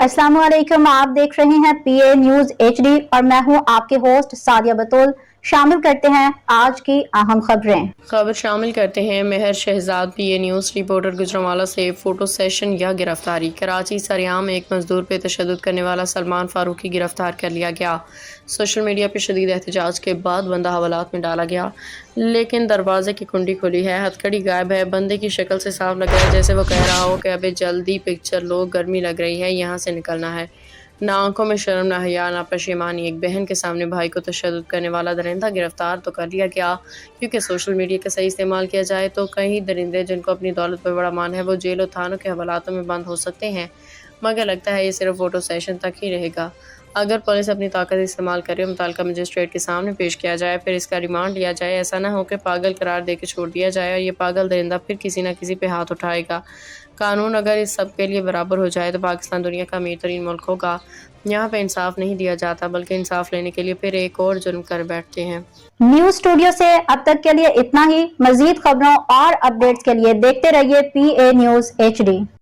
अस्सलाम वालेकुम, आप देख रहे हैं पीए न्यूज एचडी और मैं हूं आपके होस्ट सादिया बतूल। शामिल करते हैं आज की अहम खबर शामिल करते हैं। मेहर शहजाद पीए न्यूज़ रिपोर्टर गुजरांवाला से फोटो सेशन या गिरफ्तारी। कराची सरेआम एक मजदूर पे तशद्दुद करने वाला सलमान फारूकी गिरफ्तार कर लिया गया। सोशल मीडिया पर शदीद एहतजाज के बाद बंदा हवालात में डाला गया, लेकिन दरवाजे की कुंडी खुली है, हथकड़ी गायब है। बंदे की शक्ल से साफ लग रहा है जैसे वो कह रहा हो कि अबे जल्दी पिक्चर लो, गर्मी लग रही है, यहाँ से निकलना है। ना आंखों में शर्म, ना हया, ना पशेमानी। एक बहन के सामने भाई को तशद्दुद करने वाला दरिंदा गिरफ्तार तो कर लिया गया, क्योंकि सोशल मीडिया का सही इस्तेमाल किया जाए तो कई दरिंदे जिनको अपनी दौलत पर बड़ा मान है वो जेल और थानों के हवालातों में बंद हो सकते हैं। मगर लगता है ये सिर्फ फोटो सेशन तक ही रहेगा। अगर पुलिस अपनी ताकत इस्तेमाल करे, मुतल्लिका मजिस्ट्रेट के सामने पेश किया जाए, फिर इसका रिमांड लिया जाए। ऐसा ना हो कि पागल करार दे के छोड़ दिया जाए और ये पागल दरिंदा फिर किसी न किसी पे हाथ उठाएगा। कानून अगर इस सब के लिए बराबर हो जाए तो पाकिस्तान दुनिया का अमीर तरीन मुल्क होगा। यहाँ पे इंसाफ नहीं दिया जाता, बल्कि इंसाफ लेने के लिए फिर एक और जुर्म कर बैठते हैं। न्यूज स्टूडियो से अब तक के लिए इतना ही। मजीद खबरों और अपडेट्स के लिए देखते रहिए पीए न्यूज एचडी।